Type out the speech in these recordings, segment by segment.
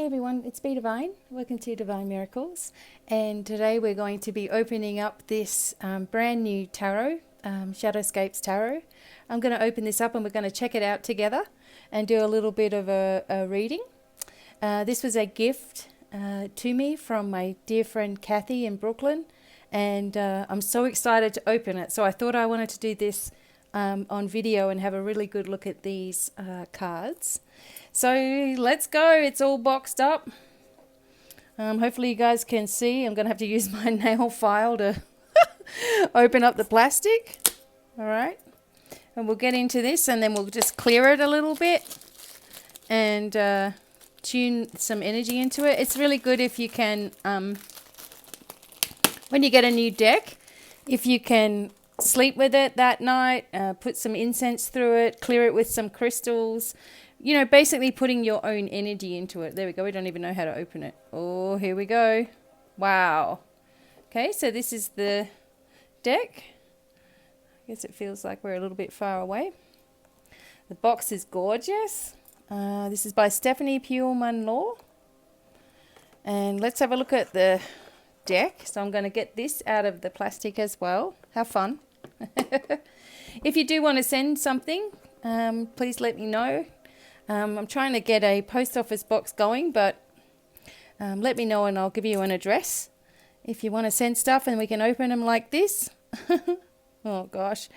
everyone, it's BDevine. Welcome to Divine Miracles, and today we're going to be opening up this brand new tarot, Shadowscapes Tarot. I'm going to open this up and we're going to check it out together and do a little bit of a reading. This was a gift to me from my dear friend Kathy in Brooklyn, and I'm so excited to open it. So I thought I wanted to do this on video and have a really good look at these cards. So let's go. It's all boxed up. Hopefully you guys can see. I'm going to have to use my nail file to open up the plastic. All right. And we'll get into this and then we'll just clear it a little bit and tune some energy into it. It's really good if you can, when you get a new deck, if you can sleep with it that night, put some incense through it, clear it with some crystals. You know, basically putting your own energy into it. There we go. We don't even know how to open it. Oh, here we go. Wow. Okay, so this is the deck. I guess it feels like we're a little bit far away. The box is gorgeous. This is by Stephanie Pure-Munlaw. And let's have a look at the deck. So I'm going to get this out of the plastic as well. Have fun. If you do want to send something, please let me know. I'm trying to get a post office box going, but let me know and I'll give you an address if you want to send stuff and we can open them like this. Oh gosh.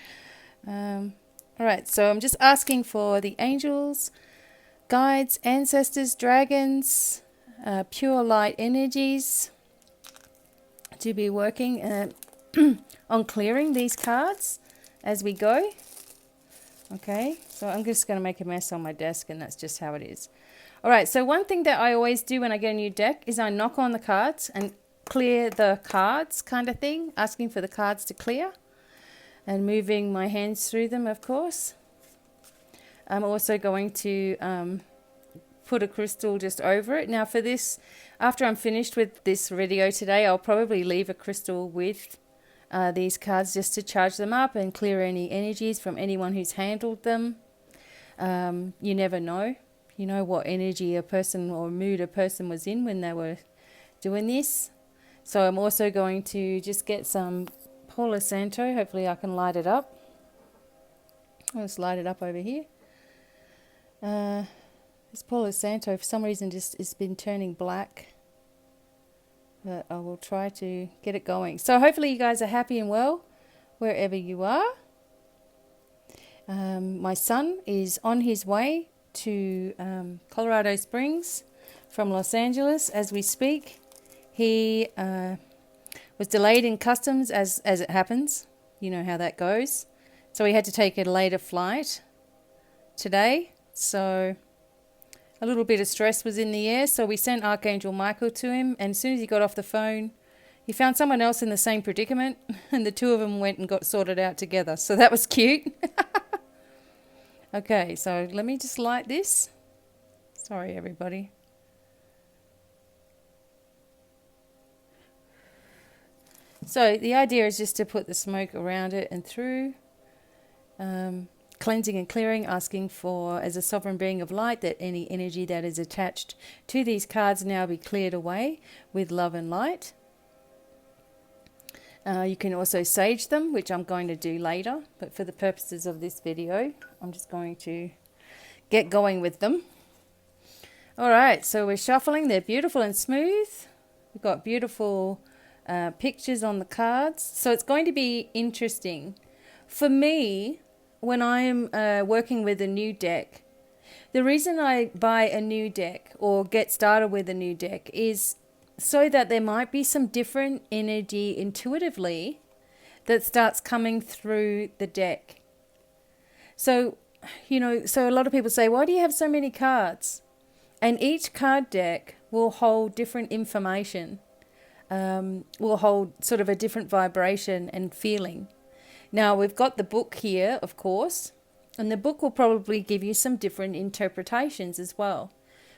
All right, so I'm just asking for the angels, guides, ancestors, dragons, pure light energies to be working on clearing these cards as we go. Okay, so I'm just going to make a mess on my desk and that's just how it is. All right, so one thing that I always do when I get a new deck is I knock on the cards and clear the cards kind of thing, asking for the cards to clear and moving my hands through them, of course. I'm also going to put a crystal just over it. Now for this, after I'm finished with this video today, I'll probably leave a crystal with these cards just to charge them up and clear any energies from anyone who's handled them. You never know. You know what energy a person or mood a person was in when they were doing this. So I'm also going to just get some Palo Santo. Hopefully I can light it up. I'll just light it up over here. This Palo Santo for some reason just has been turning black. But I will try to get it going. So hopefully you guys are happy and well wherever you are. My son is on his way to Colorado Springs from Los Angeles as we speak. He was delayed in customs as it happens. You know how that goes. So he had to take a later flight today. So a little bit of stress was in the air, so we sent Archangel Michael to him, and as soon as he got off the phone, he found someone else in the same predicament, and the two of them went and got sorted out together. So that was cute. Okay, so let me just light this. Sorry, everybody. So the idea is just to put the smoke around it and through. Cleansing and clearing, asking for, as a sovereign being of light, that any energy that is attached to these cards now be cleared away with love and light. You can also sage them, which I'm going to do later, but for the purposes of this video, I'm just going to get going with them. All right, so we're shuffling. They're beautiful and smooth. We've got beautiful pictures on the cards, so it's going to be interesting. For me, when I'm working with a new deck, the reason I buy a new deck or get started with a new deck is so that there might be some different energy intuitively that starts coming through the deck. So, you know, so a lot of people say, why do you have so many cards? And each card deck will hold different information, will hold sort of a different vibration and feeling. Now, we've got the book here, of course, and the book will probably give you some different interpretations as well.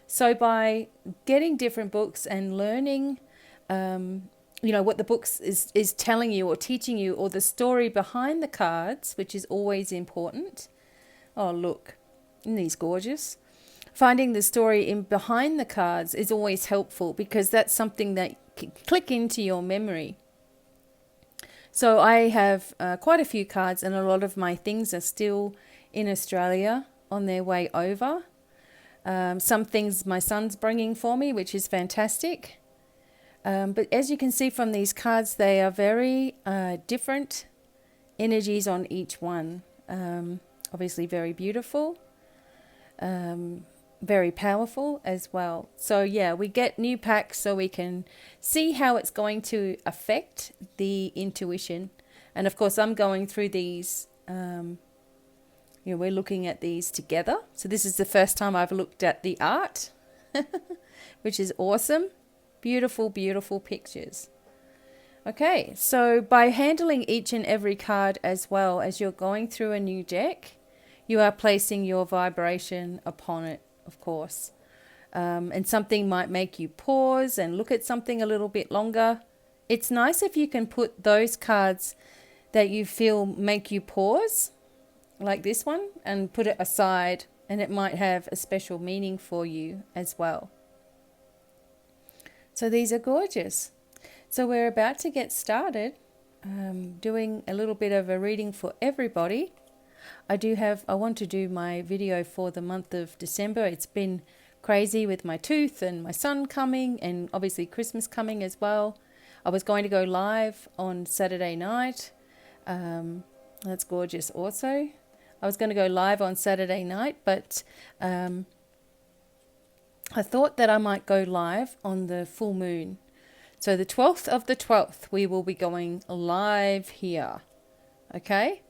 So by getting different books and learning, you know, what the book is telling you or teaching you, or the story behind the cards, which is always important. Oh, look, isn't these gorgeous? finding the story in behind the cards is always helpful, because that's something that can click into your memory. So I have quite a few cards, and a lot of my things are still in Australia on their way over. Some things my son's bringing for me, which is fantastic. But as you can see from these cards, they are very different energies on each one. Obviously very beautiful, very powerful as well. So yeah, we get new packs so we can see how it's going to affect the intuition. And of course, I'm going through these, we're looking at these together. So this is the first time I've looked at the art, which is awesome. Beautiful, beautiful pictures. Okay, so by handling each and every card as well as you're going through a new deck, you are placing your vibration upon it, of course. And something might make you pause and look at something a little bit longer. It's nice if you can put those cards that you feel make you pause, like this one, and put it aside, and it might have a special meaning for you as well. So these are gorgeous. So we're about to get started doing a little bit of a reading for everybody. I want to do my video for the month of December. It's been crazy with my tooth and my son coming, and obviously Christmas coming as well. I was going to go live on Saturday night. That's gorgeous also. I was going to go live on Saturday night, but I thought that I might go live on the full moon. So the 12th of the 12th, we will be going live here. Okay?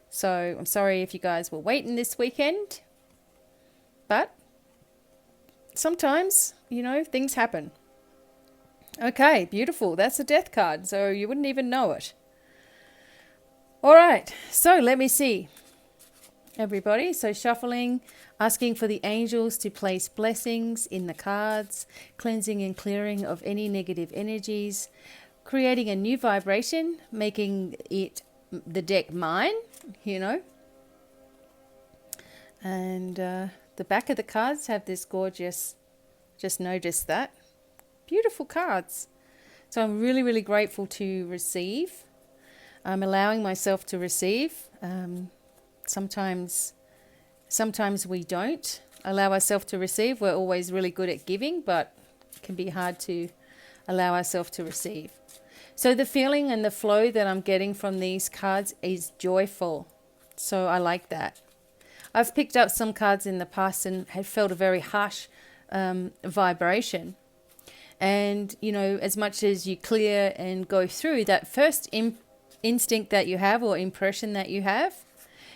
So I'm sorry if you guys were waiting this weekend, but sometimes, things happen. Okay, beautiful. That's a death card, so you wouldn't even know it. All right, so let me see, everybody. So shuffling, asking for the angels to place blessings in the cards, cleansing and clearing of any negative energies, creating a new vibration, making the deck mine, And the back of the cards have this gorgeous, just notice that, beautiful cards. So I'm really, really grateful to receive. I'm allowing myself to receive. Sometimes we don't allow ourselves to receive. We're always really good at giving, but it can be hard to allow ourselves to receive. So the feeling and the flow that I'm getting from these cards is joyful. So I like that. I've picked up some cards in the past and have felt a very harsh vibration. And, as much as you clear and go through that first instinct that you have or impression that you have,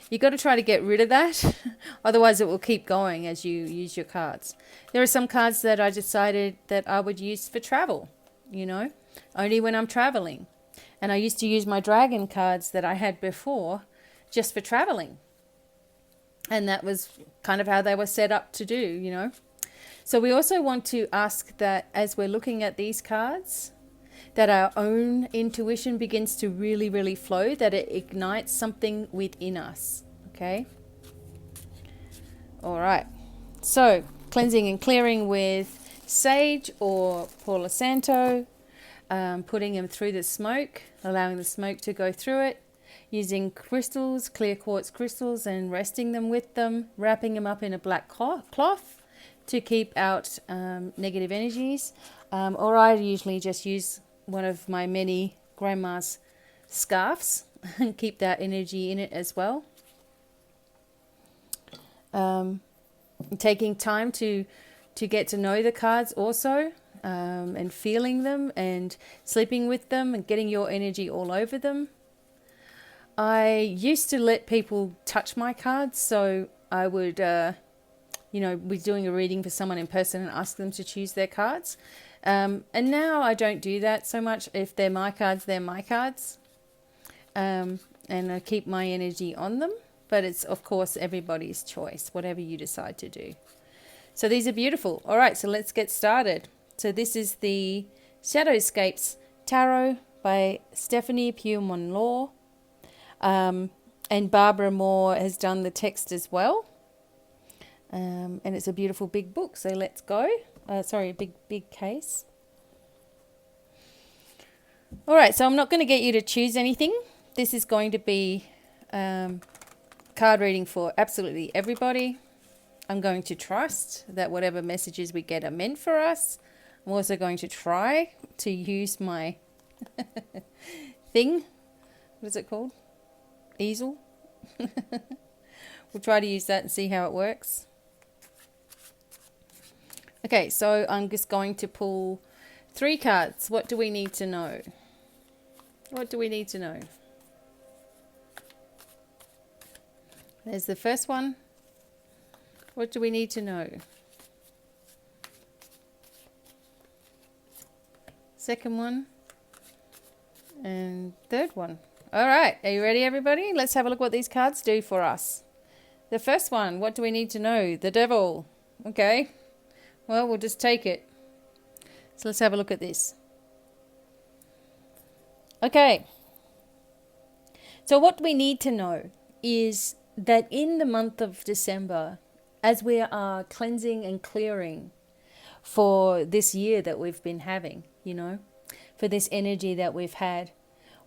you got to try to get rid of that. Otherwise it will keep going as you use your cards. There are some cards that I decided that I would use for travel, only when I'm traveling. And I used to use my dragon cards that I had before just for traveling. And that was kind of how they were set up to do, So we also want to ask that as we're looking at these cards, that our own intuition begins to really, really flow, that it ignites something within us, okay? All right. So cleansing and clearing with sage or Palo Santo, putting them through the smoke, allowing the smoke to go through it, using crystals, clear quartz crystals, and resting them with them, wrapping them up in a black cloth to keep out negative energies. Or I usually just use one of my many grandma's scarves and keep that energy in it as well. Taking time to get to know the cards also, and feeling them and sleeping with them and getting your energy all over them. I used to let people touch my cards, so I would, be doing a reading for someone in person and ask them to choose their cards. And now I don't do that so much. If they're my cards, they're my cards. And I keep my energy on them. But it's, of course, everybody's choice, whatever you decide to do. So these are beautiful. All right, so let's get started. So this is the Shadowscapes Tarot by Stephanie Pugh-Monlaw. And Barbara Moore has done the text as well. And it's a beautiful big book. So let's go. Sorry, a big case. All right, so I'm not going to get you to choose anything. This is going to be card reading for absolutely everybody. I'm going to trust that whatever messages we get are meant for us. I'm also going to try to use my thing. What is it called? Easel. We'll try to use that and see how it works. Okay, so I'm just going to pull 3 cards. What do we need to know? What do we need to know? There's the first one. What do we need to know? Second one. And third one. All right, are you ready, everybody? Let's have a look what these cards do for us. The first one, what do we need to know? The devil. Okay, well, we'll just take it. So let's have a look at this. Okay, so what we need to know is that in the month of December, as we are cleansing and clearing for this year that we've been having, you know, for this energy that we've had,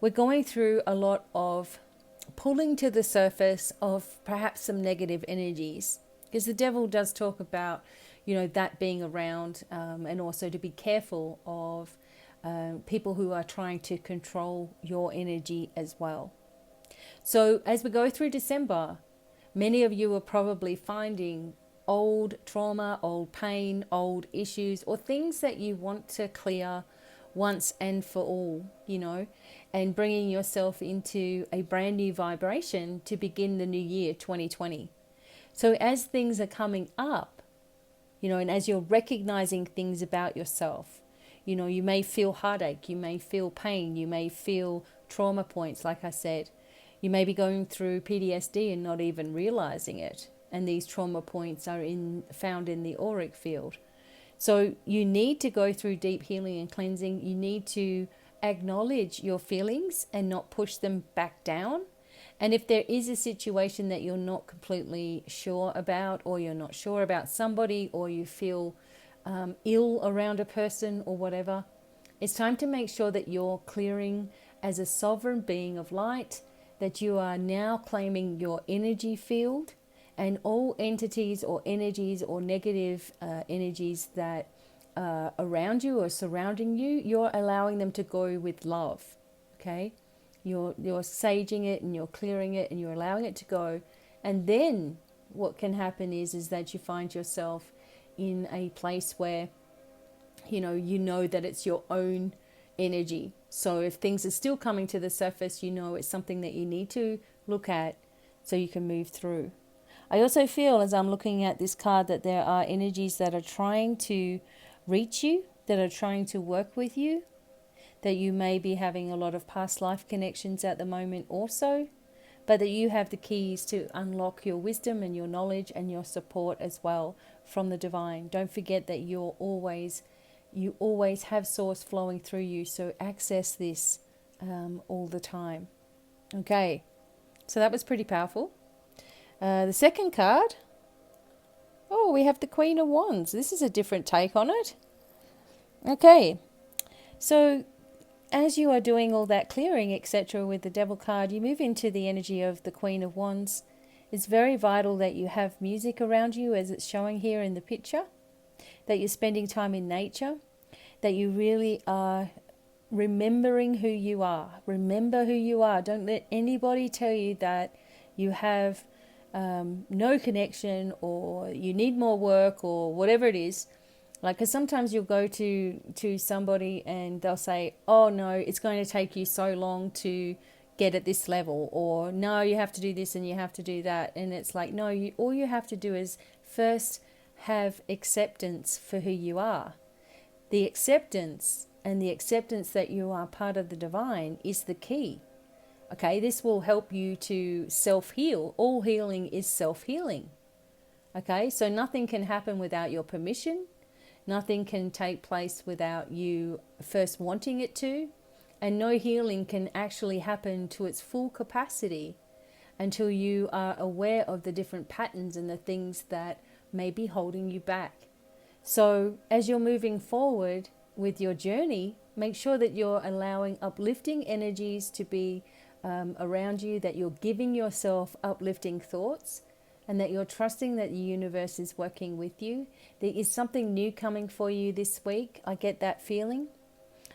we're going through a lot of pulling to the surface of perhaps some negative energies, because the devil does talk about, you know, that being around, and also to be careful of people who are trying to control your energy as well. So as we go through December, many of you are probably finding old trauma, old pain, old issues, or things that you want to clear once and for all, you know, and bringing yourself into a brand new vibration to begin the new year 2020. So as things are coming up, you know, and as you're recognizing things about yourself, you know, you may feel heartache, you may feel pain, you may feel trauma points, like I said. You may be going through PTSD and not even realizing it. And these trauma points are found in the auric field. So you need to go through deep healing and cleansing. You need to acknowledge your feelings and not push them back down. And if there is a situation that you're not completely sure about, or you're not sure about somebody, or you feel ill around a person or whatever, it's time to make sure that you're clearing as a sovereign being of light, that you are now claiming your energy field, and all entities or energies or negative energies that are around you or surrounding you, you're allowing them to go with love. Okay, you're saging it and you're clearing it and you're allowing it to go. And then what can happen is that you find yourself in a place where you know that it's your own energy. So if things are still coming to the surface, you know it's something that you need to look at so you can move through. I also feel, as I'm looking at this card, that there are energies that are trying to reach you, that are trying to work with you, that you may be having a lot of past life connections at the moment also, but that you have the keys to unlock your wisdom and your knowledge and your support as well from the divine. Don't forget that you always have source flowing through you, so access this all the time. Okay, so that was pretty powerful. The second card, oh, we have the Queen of Wands. This is a different take on it. Okay, so as you are doing all that clearing, etc., with the Devil card, you move into the energy of the Queen of Wands. It's very vital that you have music around you, as it's showing here in the picture, that you're spending time in nature, that you really are remembering who you are. Remember who you are. Don't let anybody tell you that you have no connection, or you need more work, or whatever it is. Like, because sometimes you'll go to somebody and they'll say, oh no, it's going to take you so long to get at this level, or no, you have to do this and you have to do that. And it's like, no, all you have to do is first have acceptance for who you are. The acceptance, and the acceptance that you are part of the divine, is the key. Okay, this will help you to self-heal. All healing is self-healing. Okay, so nothing can happen without your permission. Nothing can take place without you first wanting it to. And no healing can actually happen to its full capacity until you are aware of the different patterns and the things that may be holding you back. So as you're moving forward with your journey, make sure that you're allowing uplifting energies to be around you, that you're giving yourself uplifting thoughts, and that you're trusting that the universe is working with you. There is something new coming for you this week. I get that feeling.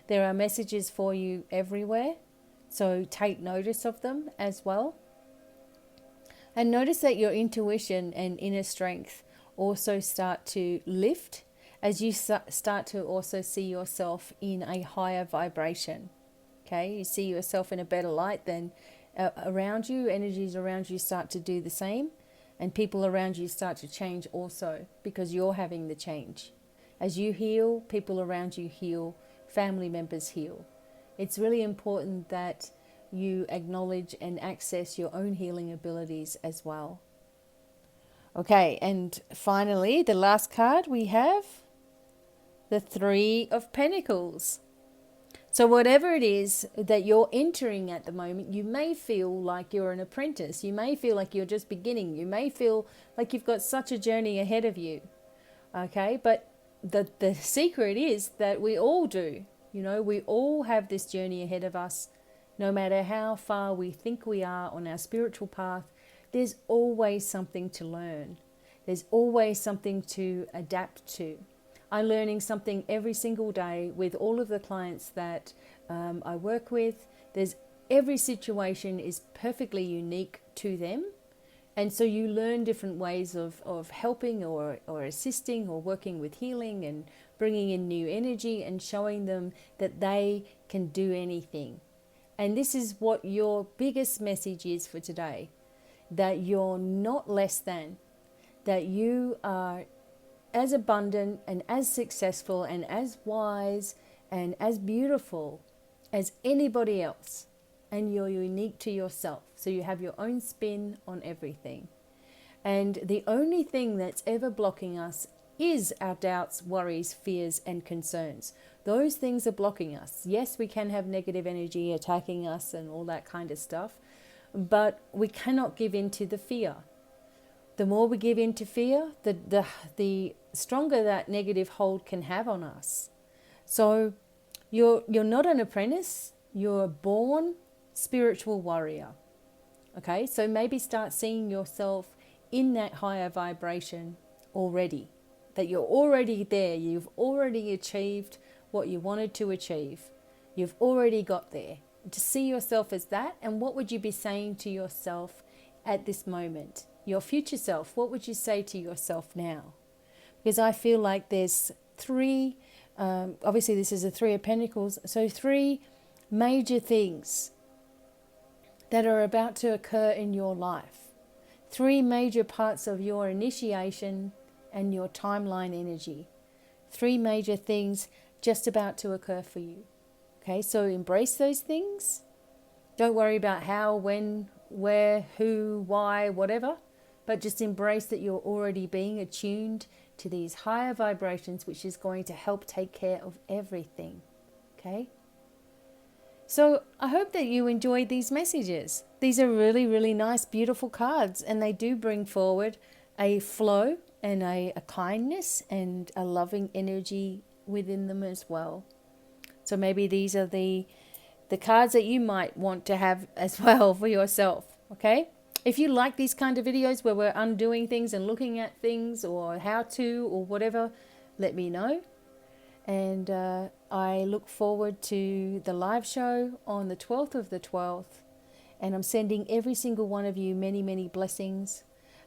There are messages for you everywhere, so take notice of them as well. And notice that your intuition and inner strength also start to lift as you start to also see yourself in a higher vibration. Okay, you see yourself in a better light than around you. Energies around you start to do the same, and people around you start to change also because you're having the change. As you heal, people around you heal, family members heal. It's really important that you acknowledge and access your own healing abilities as well. Okay, and finally, the last card we have, the Three of Pentacles. So whatever it is that you're entering at the moment, you may feel like you're an apprentice. You may feel like you're just beginning. You may feel like you've got such a journey ahead of you. Okay, but the secret is that we all do. You know, we all have this journey ahead of us. No matter how far we think we are on our spiritual path, there's always something to learn. There's always something to adapt to. I'm learning something every single day with all of the clients that I work with. Every situation is perfectly unique to them. And so you learn different ways of helping or assisting or working with healing and bringing in new energy and showing them that they can do anything. And this is what your biggest message is for today, that you're not less than, that you are as abundant and as successful and as wise and as beautiful as anybody else. And you're unique to yourself. So you have your own spin on everything. And the only thing that's ever blocking us is our doubts, worries, fears, and concerns. Those things are blocking us. Yes, we can have negative energy attacking us and all that kind of stuff, but we cannot give in to the fear. The more we give in to fear, the stronger that negative hold can have on us. So you're not an apprentice, you're a born spiritual warrior. Okay, so maybe start seeing yourself in that higher vibration already, that you're already there, you've already achieved what you wanted to achieve. You've already got there. To see yourself as that, and what would you be saying to yourself at this moment? Your future self, what would you say to yourself now? Because I feel like there's three, obviously this is a Three of Pentacles, so three major things that are about to occur in your life. Three major parts of your initiation and your timeline energy. Three major things just about to occur for you. Okay, so embrace those things. Don't worry about how, when, where, who, why, whatever. But just embrace that you're already being attuned to these higher vibrations, which is going to help take care of everything. Okay? So I hope that you enjoyed these messages. These are really, really nice, beautiful cards, and they do bring forward a flow and a kindness and a loving energy within them as well. So maybe these are the cards that you might want to have as well for yourself. Okay? If you like these kind of videos where we're undoing things and looking at things or how to or whatever, let me know. And I look forward to the live show on the 12th of the 12th. And I'm sending every single one of you many, many blessings.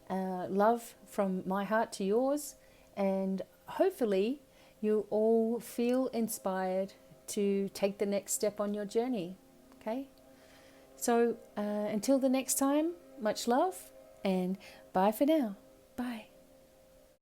Love from my heart to yours. And hopefully you all feel inspired to take the next step on your journey. Okay? So until the next time, much love and bye for now. Bye.